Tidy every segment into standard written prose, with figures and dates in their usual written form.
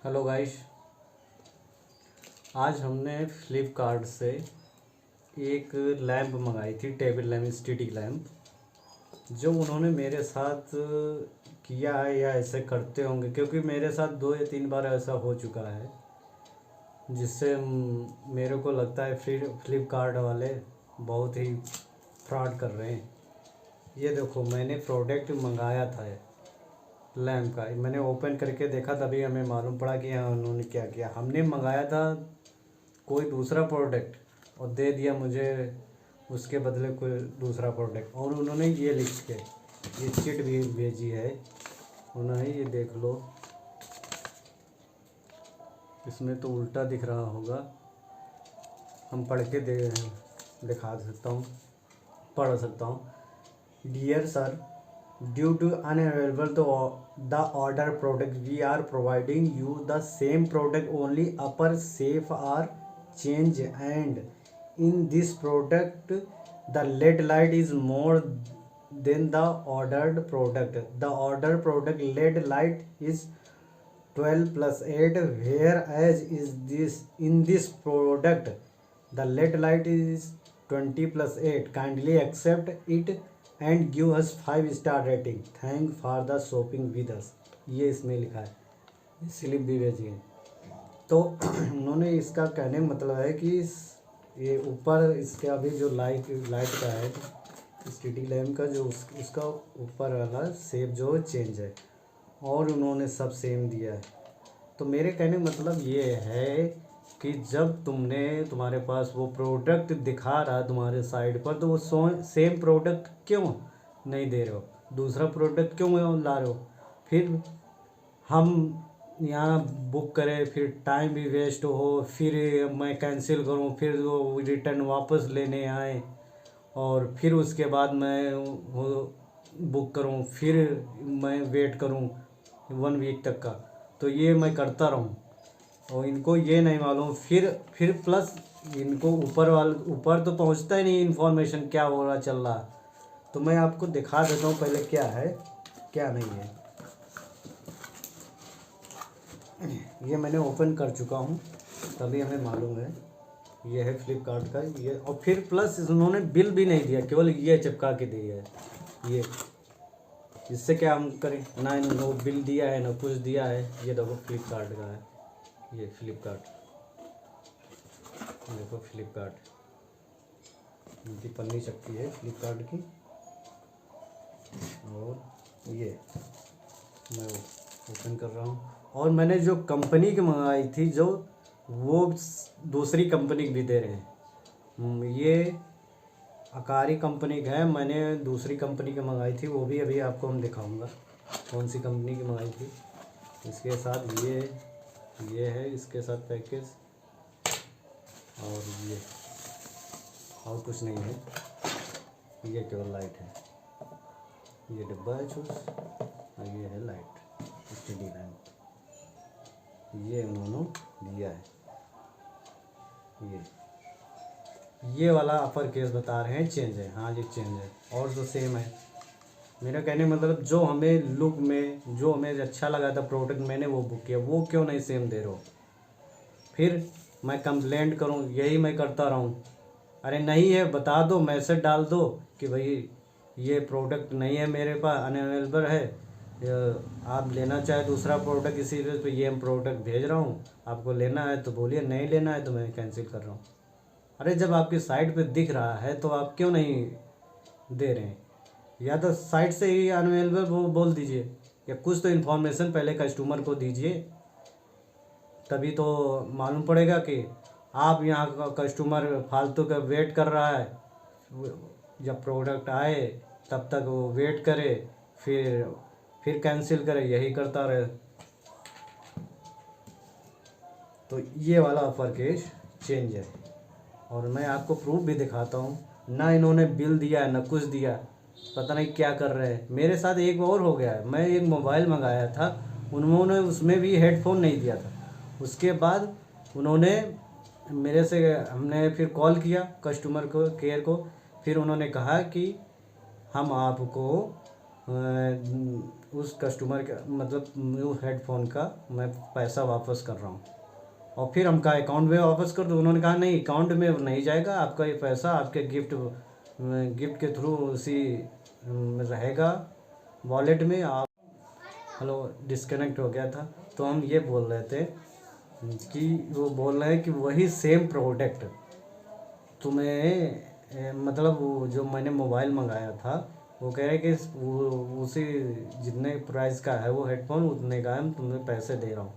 Hello guys. आज हमने फ्लिपकार्ट से एक लैंप मंगाई थी, टेबल लैंप, स्टडी लैंप। जो उन्होंने मेरे साथ किया है या ऐसे करते होंगे, क्योंकि मेरे साथ 2 या 3 बार ऐसा हो चुका है, जिससे मेरे को लगता है फिर फ्लिपकार्ट वाले बहुत ही फ्रॉड कर रहे हैं। ये देखो, मैंने प्रोडक्ट मंगाया था लैंप का, मैंने ओपन करके देखा, तभी हमें मालूम पड़ा कि हाँ उन्होंने क्या किया। हमने मंगाया था कोई दूसरा प्रोडक्ट और दे दिया मुझे उसके बदले कोई दूसरा प्रोडक्ट। और उन्होंने ये लिख के ये चिट भी भेजी है उन्होंने, ये देख लो। इसमें तो उल्टा दिख रहा होगा, हम पढ़ के दिखा सकता हूँ, पढ़ सकता हूँ। Dear sir, due to unavailable the order product, we are providing you the same product, only upper safe are change, and in this product the LED light is more than the ordered product. The ordered product LED light is 12 plus 8, whereas is this in this product the LED light is 20 plus 8. Kindly accept it and give us 5 star rating, thank for the shopping with us. ये इसमें लिखा है, slip भी भेजी है। तो उन्होंने इसका कहने का मतलब है कि ये ऊपर इसके अभी जो लाइट का है, स्टडी लैम्प का जो उसका ऊपर वाला शेप जो चेंज है, और उन्होंने सब सेम दिया है। तो मेरे कहने का मतलब ये है कि जब तुम्हारे पास वो प्रोडक्ट दिखा रहा है तुम्हारे साइड पर, तो वो सेम प्रोडक्ट क्यों नहीं दे रहे हो, दूसरा प्रोडक्ट क्यों ला रहे हो। फिर हम यहाँ बुक करें, फिर टाइम भी वेस्ट हो, फिर मैं कैंसिल करूँ, फिर वो रिटर्न वापस लेने आए, और फिर उसके बाद मैं वो बुक करूँ, फिर मैं वेट करूँ 1 वीक तक का। तो ये मैं करता रहूँ और इनको ये नहीं मालूम। फिर प्लस इनको ऊपर तो पहुंचता ही नहीं इन्फॉर्मेशन क्या हो रहा चल रहा। तो मैं आपको दिखा देता हूँ पहले क्या है क्या नहीं है। ये मैंने ओपन कर चुका हूँ, तभी हमें मालूम है। ये है फ्लिपकार्ट का ये, और फिर प्लस उन्होंने बिल भी नहीं दिया, केवल ये चिपका के दिया है। ये इससे क्या हम करें, ना नो बिल दिया है ना कुछ दिया है। ये देखो फ्लिपकार्ट का है, ये फ्लिपकार्ट देखो, फ्लिपकार्ट इनकी पन्नी चपटी है फ्लिपकार्ट की। और ये मैं ओपन कर रहा हूँ, और मैंने जो कंपनी की मंगाई थी जो वो दूसरी कंपनी की भी दे रहे हैं। ये अकारी कंपनी का है, मैंने दूसरी कंपनी की मंगाई थी, वो भी अभी आपको हम दिखाऊंगा कौन सी कंपनी की मंगाई थी। इसके साथ ये है, इसके साथ पैकेज, और ये और कुछ नहीं है, ये केवल लाइट है। ये डिब्बा है छोटा, और ये है लाइट स्टडी लैंप, ये उन्होंने दिया है। ये वाला अपर केस बता रहे हैं चेंज है, हाँ ये चेंज है, और जो सेम है। मेरा कहने मतलब जो हमें लुक में जो हमें अच्छा लगा था प्रोडक्ट, मैंने वो बुक किया, वो क्यों नहीं सेम दे रहे हो। फिर मैं कंप्लेंट करूं, यही मैं करता रहूं। अरे नहीं है, बता दो, मैसेज डाल दो कि भाई ये प्रोडक्ट नहीं है मेरे पास, अनअवेलेबल है, आप लेना चाहे दूसरा प्रोडक्ट इसी बेस पे, ये प्रोडक्ट भेज रहा हूँ, आपको लेना है तो बोलिए, नहीं लेना है तो मैं कैंसिल कर रहा हूँ। अरे जब आपकी साइट पे दिख रहा है तो आप क्यों नहीं दे रहे हैं। या तो साइट से ही अनअवेलेबल बोल दीजिए, या कुछ तो इन्फॉर्मेशन पहले कस्टमर को दीजिए, तभी तो मालूम पड़ेगा कि आप यहाँ का कस्टमर फालतू का वेट कर रहा है। जब प्रोडक्ट आए तब तक वो वेट करे, फिर कैंसिल करे, यही करता रहे। तो ये वाला ऑफर केस चेंज है, और मैं आपको प्रूफ भी दिखाता हूँ। ना इन्होंने बिल दिया है ना कुछ दिया, पता नहीं क्या कर रहे हैं। मेरे साथ एक और हो गया है, मैं एक मोबाइल मंगाया था, उन्होंने उसमें भी हेडफोन नहीं दिया था। उसके बाद उन्होंने मेरे से, हमने फिर कॉल किया कस्टमर को केयर को, फिर उन्होंने कहा कि हम आपको उस कस्टमर का मतलब उस हेडफोन का मैं पैसा वापस कर रहा हूँ। और फिर हम कहा अकाउंट में वापस कर दो, उन्होंने कहा नहीं अकाउंट में नहीं जाएगा, आपका ये पैसा आपके गिफ्ट के थ्रू उसी रहेगा वॉलेट में। आप हेलो डिस्कनेक्ट हो गया था। तो हम ये बोल रहे थे कि वो बोल रहे हैं कि वही सेम प्रोडक्ट तुम्हें मतलब वो जो मैंने मोबाइल मंगाया था वो कह रहे कि वो उसी जितने प्राइस का है वो हेडफोन उतने का है, हम तुम्हें पैसे दे रहा हूँ।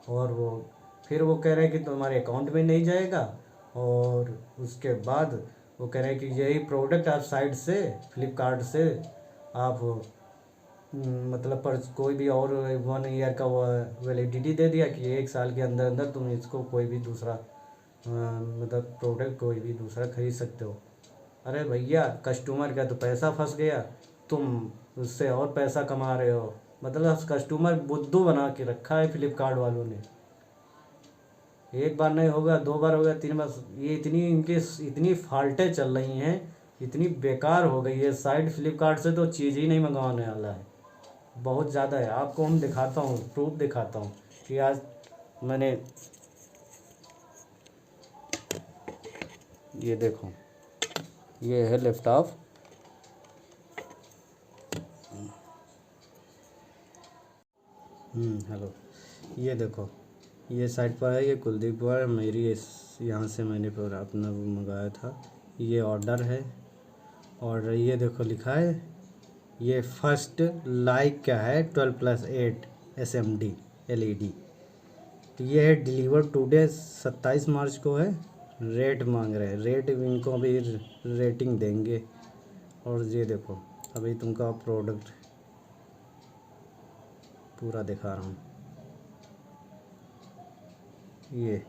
और वो फिर वो कह रहे हैं कि तुम्हारे अकाउंट में नहीं जाएगा। और उसके बाद वो कह रहे हैं कि यही प्रोडक्ट आप साइट से फ्लिपकार्ट से आप मतलब पर कोई भी और 1 ईयर का वैलिडिटी दे दिया कि 1 साल के अंदर अंदर तुम इसको कोई भी दूसरा मतलब प्रोडक्ट कोई भी दूसरा खरीद सकते हो। अरे भैया कस्टमर का तो पैसा फंस गया, तुम उससे और पैसा कमा रहे हो। मतलब कस्टमर बुद्धू बना के रखा है फ्लिपकार्ट वालों ने। एक बार नहीं होगा, 2 बार होगा, 3 बार। ये इतनी इनके इतनी फाल्टें चल रही हैं, इतनी बेकार हो गई है साइट। फ्लिपकार्ट से तो चीज़ ही नहीं मंगवाने वाला है, बहुत ज़्यादा है। आपको हम दिखाता हूँ, प्रूफ दिखाता हूँ कि आज मैंने ये देखो, ये है लैपटॉप। हेलो, ये देखो, ये साइट पर है, ये कुलदीप पर मेरी यहाँ से मैंने पर अपना वो मंगाया था। ये ऑर्डर है। और ये देखो लिखा है, ये फर्स्ट लाइक क्या है 12+8 SMD LED। तो ये है डिलीवर टुडे 27 मार्च को है। रेट मांग रहे हैं, रेट इनको अभी रेटिंग देंगे। और ये देखो अभी तुमका प्रोडक्ट पूरा दिखा रहा हूँ। ये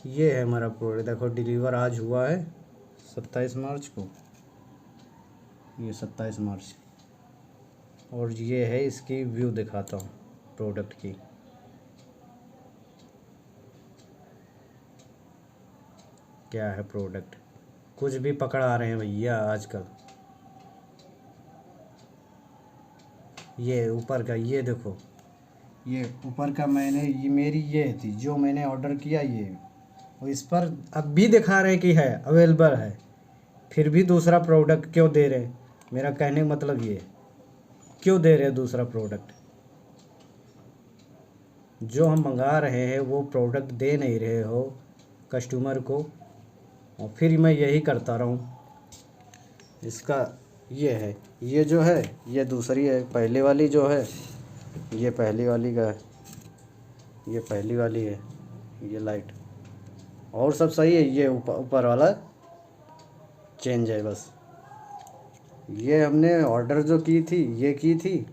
है हमारा प्रोडक्ट, देखो डिलीवर आज हुआ है 27 मार्च को, ये 27 मार्च। और ये है इसकी व्यू दिखाता हूँ प्रोडक्ट की। क्या है प्रोडक्ट, कुछ भी पकड़ा रहे हैं भैया आजकल। ये ऊपर का ये देखो, ये ऊपर का मैंने ये मेरी ये थी जो मैंने ऑर्डर किया ये, और इस पर अब भी दिखा रहे हैं कि है अवेलेबल है, फिर भी दूसरा प्रोडक्ट क्यों दे रहे हैं। मेरा कहने का मतलब ये क्यों दे रहे हैं दूसरा प्रोडक्ट। जो हम मंगा रहे हैं वो प्रोडक्ट दे नहीं रहे हो कस्टमर को, और फिर मैं यही करता रहूँ। इसका ये है, ये जो है ये दूसरी है, पहले वाली जो है ये पहली वाली का है, ये पहली वाली है ये लाइट, और सब सही है। ये ऊपर वाला चेंज है बस। ये हमने ऑर्डर जो की थी ये की थी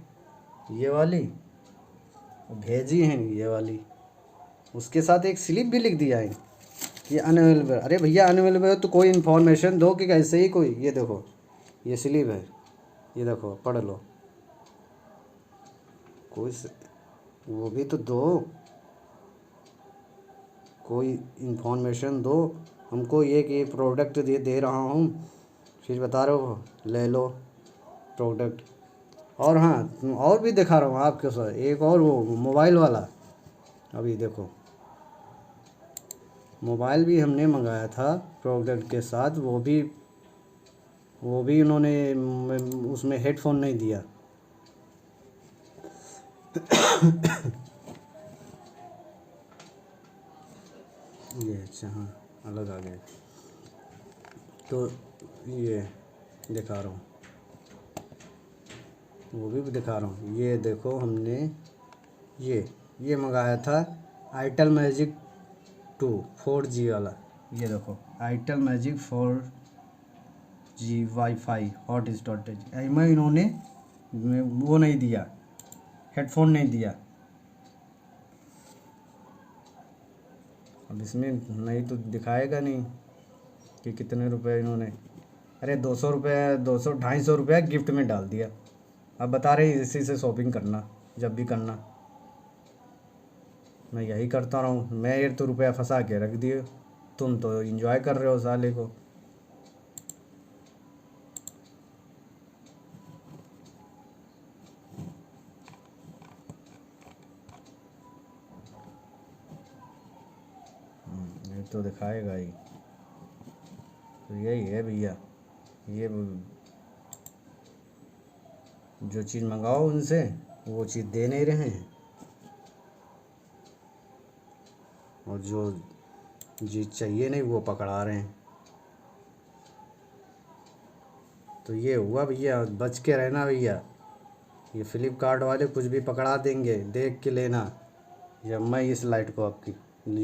ये वाली, भेजी है ये वाली, उसके साथ एक स्लिप भी लिख दिया है कि अनअवेलेबल। अरे भैया अनअवेलेबल है तो कोई इन्फॉर्मेशन दो कि कैसे ही कोई। ये देखो ये स्लिप है, ये देखो पढ़ लो, कोई वो भी तो दो, कोई इन्फॉर्मेशन दो हमको। ये कि प्रोडक्ट दे रहा हूँ, फिर बता रहे हो ले लो प्रोडक्ट। और हाँ और भी दिखा रहा हूँ आपके साथ एक और, वो मोबाइल वाला। अभी देखो मोबाइल भी हमने मंगाया था प्रोडक्ट के साथ, वो भी उन्होंने उसमें हेडफोन नहीं दिया। ये अच्छा हाँ अलग आ गया। तो ये दिखा रहा हूँ, वो भी दिखा रहा हूँ। ये देखो हमने ये मंगाया था आईटेल मैजिक 2 4G वाला। ये देखो itel magic 4G wifi hot storage, इसमें इन्होंने वो नहीं दिया, हेडफोन नहीं दिया। अब इसमें नहीं तो दिखाएगा नहीं कि कितने रुपए इन्होंने। अरे 200 रुपये 200-250 रुपया गिफ्ट में डाल दिया। अब बता रहे इसी से शॉपिंग करना जब भी करना। मैं यही करता रहा हूँ, मैं ये तो रुपया फंसा के रख दिए, तुम तो एंजॉय कर रहे हो साले को। तो दिखाएगा ही। तो यही है भैया, ये जो चीज़ मंगाओ उनसे वो चीज़ दे नहीं रहे हैं, और जो चीज़ चाहिए नहीं वो पकड़ा रहे हैं। तो ये हुआ भैया, बच के रहना भैया, ये फ्लिपकार्ट वाले कुछ भी पकड़ा देंगे, देख के लेना। या मैं इस लाइट को आपकी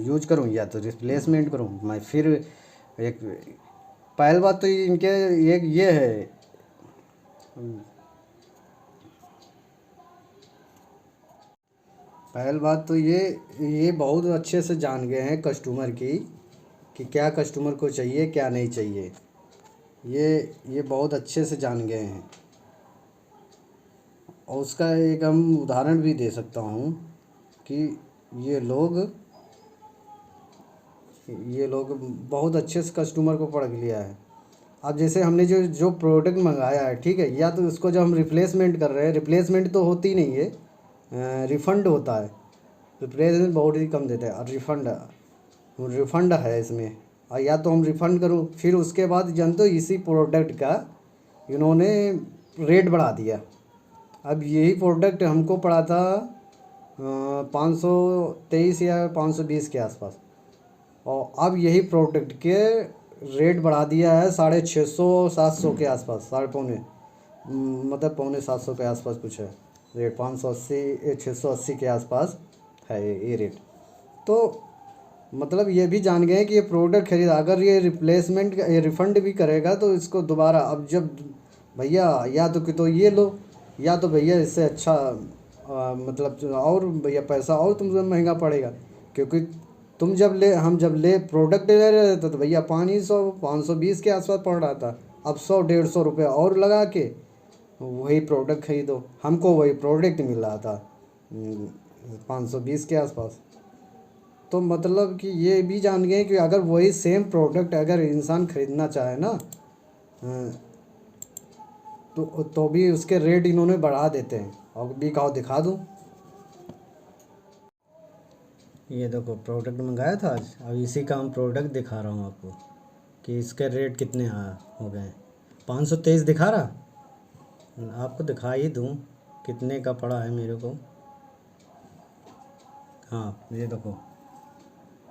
यूज करूं या तो रिप्लेसमेंट करूं मैं फिर। एक पहली बात तो इनके एक ये है, पहली बात तो ये बहुत अच्छे से जान गए हैं कस्टमर की, कि क्या कस्टमर को चाहिए क्या नहीं चाहिए। ये बहुत अच्छे से जान गए हैं। और उसका एक हम उदाहरण भी दे सकता हूँ कि ये लोग बहुत अच्छे से कस्टमर को पकड़ लिया है। अब जैसे हमने जो प्रोडक्ट मंगाया है, ठीक है, या तो उसको जब हम रिप्लेसमेंट कर रहे हैं, रिप्लेसमेंट तो होती नहीं है, रिफ़ंड होता है। रिप्लेसमेंट बहुत ही कम देते हैं, और रिफ़ंड है इसमें। और या तो हम रिफ़ंड करूँ, फिर उसके बाद जानते हो इसी प्रोडक्ट का इन्होंने रेट बढ़ा दिया। अब यही प्रोडक्ट हमको पड़ा था 523 या 520 के आसपास, और अब यही प्रोडक्ट के रेट बढ़ा दिया है 650-700 के आसपास, साढ़े पौने, मतलब पौने 700 के आसपास कुछ है रेट। 580 680 के आसपास है ये रेट। तो मतलब ये भी जान गए कि ये प्रोडक्ट खरीदा, अगर ये रिप्लेसमेंट ये रिफ़ंड भी करेगा तो इसको दोबारा, अब जब भैया या तो ये लो, या तो भैया इससे अच्छा मतलब और भैया पैसा और तुमसे महंगा पड़ेगा। क्योंकि हम जब ले प्रोडक्ट ले रहे थे तो भैया 520 के आसपास पड़ रहा था। अब 100-150 रुपये और लगा के वही प्रोडक्ट खरीदो, हमको वही प्रोडक्ट मिल रहा था 520 के आसपास। तो मतलब कि ये भी जान गए कि अगर वही सेम प्रोडक्ट अगर इंसान ख़रीदना चाहे ना, तो भी उसके रेट इन्होंने बढ़ा देते हैं। और भी कहो दिखा दूँ, ये देखो प्रोडक्ट मंगाया था आज, अब इसी का हम प्रोडक्ट दिखा रहा हूँ आपको कि इसके रेट कितने हो गए। 523 दिखा रहा, आपको दिखा ही दूँ कितने का पड़ा है मेरे को। हाँ ये देखो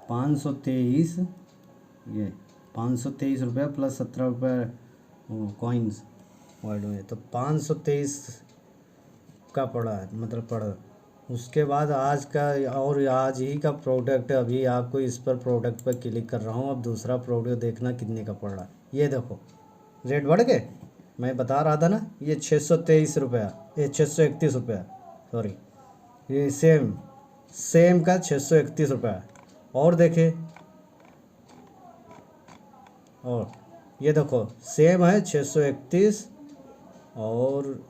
523, ये 523 रुपये प्लस 17 रुपये कॉइन्स वर्ड में, तो 523 का पड़ा है, मतलब पड़ा। उसके बाद आज का, और आज ही का प्रोडक्ट, अभी आपको इस पर प्रोडक्ट पर क्लिक कर रहा हूँ। अब दूसरा प्रोडक्ट देखना कितने का पड़ रहा है। ये देखो रेट बढ़ गए, मैं बता रहा था ना, ये 623 रुपया, ये 631 रुपया, सॉरी, ये सेम का 631 रुपया। और देखे, और ये देखो सेम है 631, और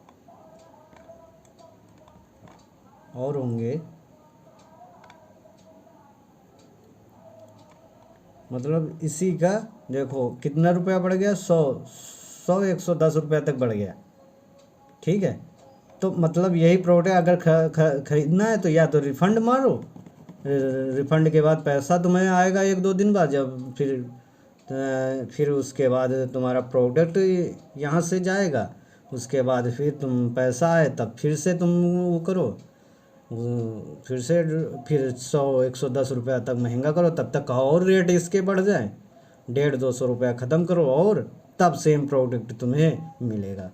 होंगे, मतलब इसी का देखो कितना रुपया बढ़ गया, 110 रुपया तक बढ़ गया। ठीक है, तो मतलब यही प्रोडक्ट अगर खरीदना है तो या तो रिफ़ंड मारो, रिफ़ंड के बाद पैसा तुम्हें आएगा 1-2 दिन बाद, जब फिर उसके बाद तुम्हारा प्रोडक्ट यहाँ से जाएगा। उसके बाद फिर तुम पैसा आए तब फिर से तुम वो करो, फिर 100-110 रुपया तक महंगा करो, तब तक और रेट इसके बढ़ जाए, 150-200 रुपया ख़त्म करो, और तब सेम प्रोडक्ट तुम्हें मिलेगा।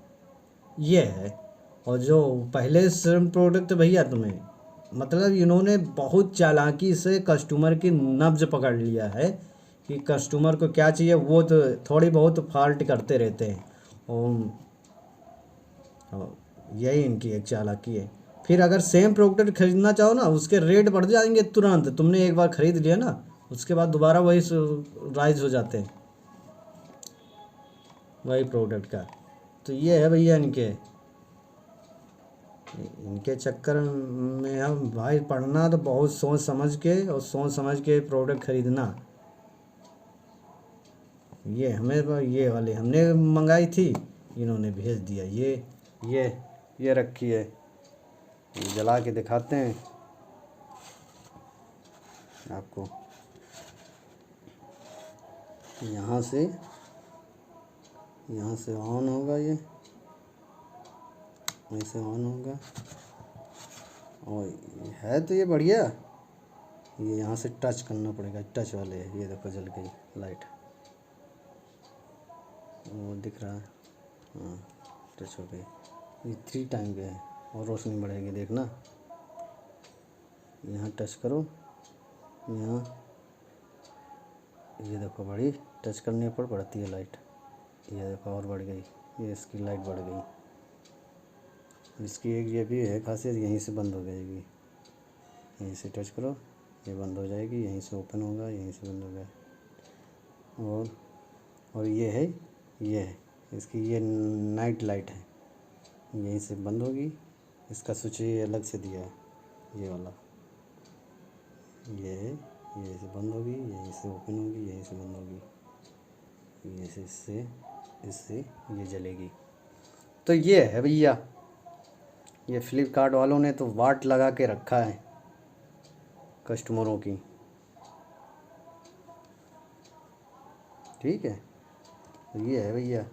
ये है। और जो पहले सेम प्रोडक्ट भैया तुम्हें, मतलब इन्होंने बहुत चालाकी से कस्टमर की नब्ज पकड़ लिया है कि कस्टमर को क्या चाहिए, वो तो थोड़ी बहुत फॉल्ट करते रहते हैं, और यही इनकी एक चालाकी है। फिर अगर सेम प्रोडक्ट खरीदना चाहो ना, उसके रेट बढ़ जाएंगे तुरंत, तुमने एक बार ख़रीद लिया ना, उसके बाद दोबारा वही राइज हो जाते हैं वही प्रोडक्ट का। तो ये है भैया इनके चक्कर में हम भाई पढ़ना तो बहुत सोच समझ के प्रोडक्ट खरीदना। ये वाले हमने मंगाई थी, इन्होंने भेज दिया। ये रखी है, जला के दिखाते हैं आपको। यहाँ से ऑन होगा, ये ऐसे ऑन होगा। और है तो ये बढ़िया। ये यहाँ से टच करना पड़ेगा, टच वाले है। ये देखो जल गई लाइट, वो दिख रहा है। हाँ, टच हो गई। ये 3 टाइम के है और रोशनी बढ़ेगी, देखना। यहाँ टच करो, यहाँ ये देखो बड़ी, टच करने पर बढ़ती है लाइट। ये देखो और बढ़ गई, ये इसकी लाइट बढ़ गई। इसकी एक ये भी है खासियत, यहीं से बंद हो जाएगी। यहीं से टच करो, ये बंद हो जाएगी, यहीं से ओपन होगा, यहीं से बंद होगा। और ये है इसकी ये नाइट लाइट है, यहीं से बंद होगी। इसका स्विच ये अलग से दिया है, ये वाला। ये है, यहीं से बंद होगी, यहीं से ओपन होगी, यहीं से बंद होगी। ये से इससे ये जलेगी। तो ये है भैया, ये फ्लिपकार्ट वालों ने तो वाट लगा के रखा है कस्टमरों की। ठीक है, तो ये है भैया।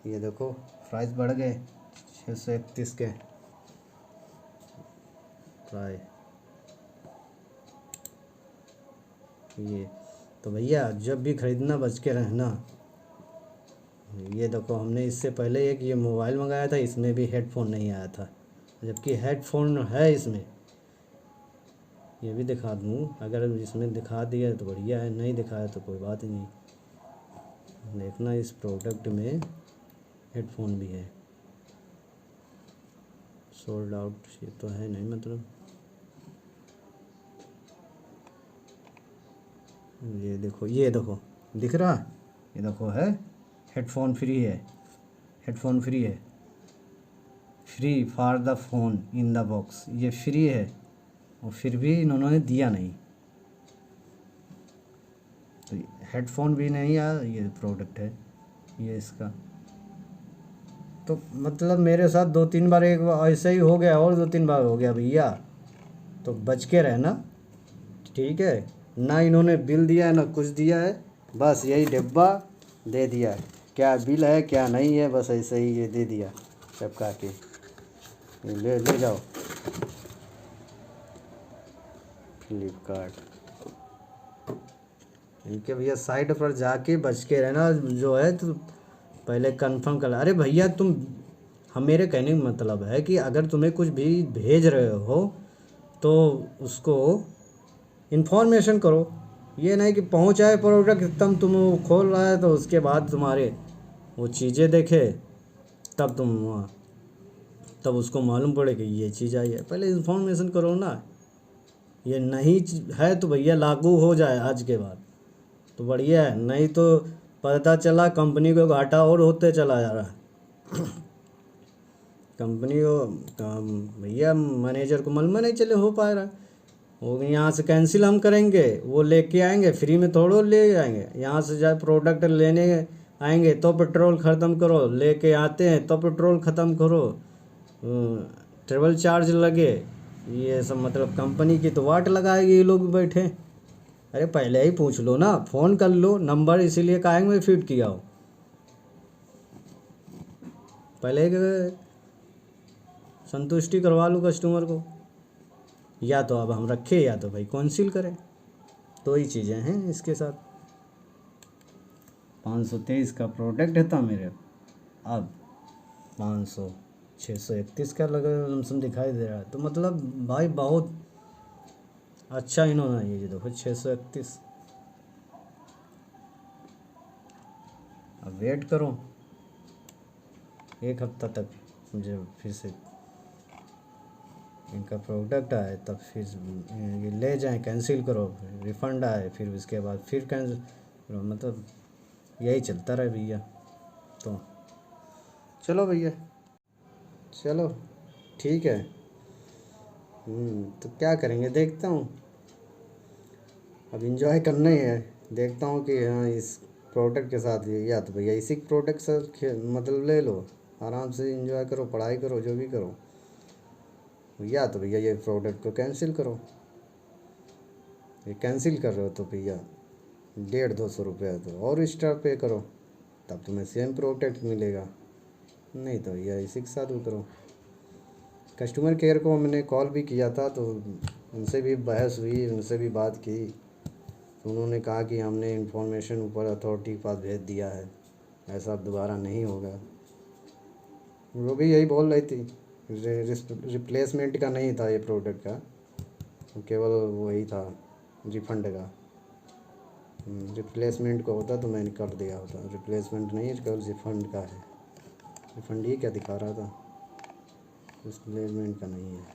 ये देखो प्राइस बढ़ गए 631 के प्राइस। ये तो भैया जब भी ख़रीदना बच के रहना। ये देखो हमने इससे पहले एक ये मोबाइल मंगाया था, इसमें भी हेडफोन नहीं आया था, जबकि हेडफोन है इसमें। ये भी दिखा दूँ, अगर इसमें दिखा दिया तो बढ़िया है, नहीं दिखाया तो कोई बात ही नहीं। देखना इस प्रोडक्ट में हेडफोन भी है। सोल्ड आउट ये तो है नहीं, मतलब ये देखो दिख रहा, ये देखो है हेडफोन फ्री है, हेडफोन फ्री है, free for the phone in the box. ये फ्री है और फिर भी इन्होंने दिया नहीं, तो हेडफोन भी नहीं आया। ये प्रोडक्ट है ये इसका, तो मतलब मेरे साथ 2-3 बार एक ऐसे ही हो गया और 2-3 बार हो गया भैया। तो बच के रहना, ठीक है। ना इन्होंने बिल दिया है ना कुछ दिया है, बस यही डिब्बा दे दिया है। क्या बिल है क्या नहीं है, बस ऐसे ही ये दे दिया चिपका के। ले जाओ फ्लिपकार्ट। इनके भैया साइट पर जाके बच के रहना जो है, तो पहले कंफर्म कर। अरे भैया तुम, हम मेरे कहने का मतलब है कि अगर तुम्हें कुछ भी भेज रहे हो तो उसको इन्फॉर्मेशन करो। ये नहीं कि पहुंचाए प्रोडक्ट तब तुम वो खोल रहा है तो उसके बाद तुम्हारे वो चीज़ें देखे तब तब उसको मालूम पड़े कि ये चीज़ आई है। पहले इन्फॉर्मेशन करो ना। ये नहीं है तो भैया लागू हो जाए आज के बाद तो बढ़िया है, नहीं तो पता चला कंपनी को घाटा और होते चला जा रहा है। कंपनी को भैया मैनेजर को मालूम नहीं चले हो पा रहा है। वो यहाँ से कैंसिल हम करेंगे, वो लेके आएंगे फ्री में, थोड़ो ले जाएंगे। यहाँ से जाए प्रोडक्ट लेने आएंगे तो पेट्रोल ख़त्म करो, लेके आते हैं तो पेट्रोल ख़त्म करो, ट्रेवल चार्ज लगे, ये सब मतलब कंपनी की तो वाट लगाएगी ये लोग बैठे। अरे पहले ही पूछ लो ना, फ़ोन कर लो, नंबर इसीलिए काहे में फीड किया हो। पहले संतुष्टि करवा लो कस्टमर को, या तो अब हम रखें या तो भाई कैंसिल करें। दो ही चीज़ें हैं इसके साथ। 523 का प्रोडक्ट था मेरे, अब 631 का लगा लमसम दिखाई दे रहा है। तो मतलब भाई बहुत अच्छा इन्होंने ये देखो 631। अब वेट करो 1 हफ्ता तक, मुझे फिर से इनका प्रोडक्ट आए तब फिर ये ले जाएं, कैंसिल करो, रिफ़ंड आए, फिर उसके बाद फिर कैंसिल, मतलब यही चलता रहे भैया। तो चलो भैया, चलो ठीक है। तो क्या करेंगे, देखता हूँ, अब इंजॉय करना ही है। देखता हूँ कि हाँ इस प्रोडक्ट के साथ या तो भैया इसी प्रोडक्ट से मतलब ले लो, आराम से इंजॉय करो, पढ़ाई करो, जो भी करो, या तो भैया ये प्रोडक्ट को कैंसिल करो। ये कैंसिल कर रहे हो तो भैया 150-200 रुपये तो और एक्स्ट्रा पे करो, तब तुम्हें सेम प्रोडक्ट मिलेगा, नहीं तो भैया इसी के साथ उतरो। कस्टमर केयर को हमने कॉल भी किया था, तो उनसे भी बहस हुई, उनसे भी बात की, तो उन्होंने कहा कि हमने इंफॉर्मेशन ऊपर अथॉरिटी के पास भेज दिया है, ऐसा अब दोबारा नहीं होगा। वो भी यही बोल रही थी, रिप्लेसमेंट का नहीं था ये प्रोडक्ट का, केवल वही था रिफ़ंड का। रिप्लेसमेंट का होता तो मैंने कर दिया होता, रिप्लेसमेंट नहीं, केवल रिफ़ंड का है। रिफ़ंड ही क्या दिखा रहा था, रिप्लेसमेंट का नहीं है।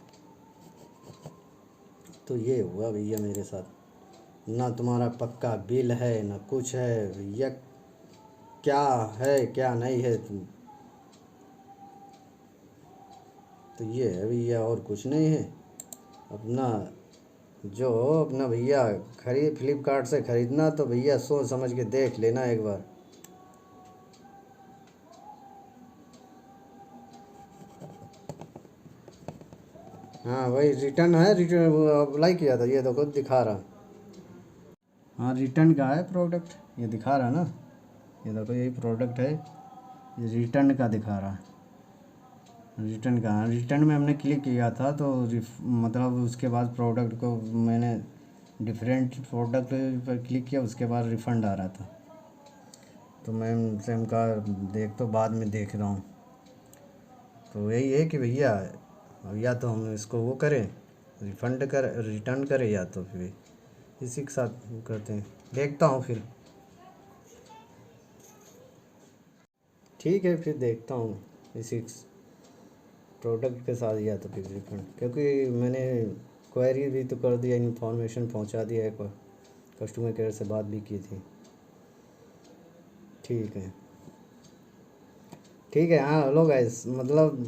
तो ये हुआ भैया मेरे साथ, ना तुम्हारा पक्का बिल है ना कुछ है भैया, क्या है क्या नहीं है तो ये है भैया, और कुछ नहीं है। अपना जो अपना भैया खरीद फ्लिपकार्ट से ख़रीदना तो भैया सोच समझ के देख लेना एक बार। हाँ वही रिटर्न है, रिटर्न अप्लाई किया था, ये देखो दिखा रहा। हाँ रिटर्न का है प्रोडक्ट, ये दिखा रहा ना, ये देखो यही प्रोडक्ट है, ये रिटर्न का दिखा रहा। रिटर्न का, रिटर्न में हमने क्लिक किया था तो मतलब उसके बाद प्रोडक्ट को मैंने डिफरेंट प्रोडक्ट पर क्लिक किया, उसके बाद रिफ़ंड आ रहा था। तो मैं उनसे उनका देख तो बाद में देख रहा हूँ, तो यही है कि भैया अब या तो हम इसको वो करें, रिफ़ंड कर रिटर्न करें, या तो फिर इसी के साथ करते हैं, देखता हूँ फिर। ठीक है फिर देखता हूँ इसी प्रोडक्ट के साथ, या तो फिर रिफ़ंड, क्योंकि मैंने क्वेरी भी तो कर दिया, इन्फॉर्मेशन पहुँचा दिया है, कस्टमर केयर से बात भी की थी। ठीक है ठीक है। हाँ हेलो गाइस, मतलब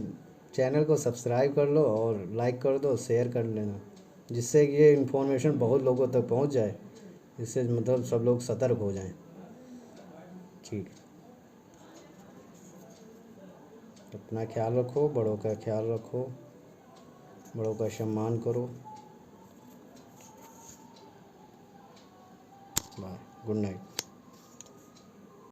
चैनल को सब्सक्राइब कर लो और लाइक कर दो, शेयर कर लेना, जिससे कि ये इन्फॉर्मेशन बहुत लोगों तक पहुंच जाए, इससे मतलब सब लोग सतर्क हो जाएं। ठीक है, अपना ख्याल रखो, बड़ों का ख्याल रखो, बड़ों का सम्मान करो। Bye, good night.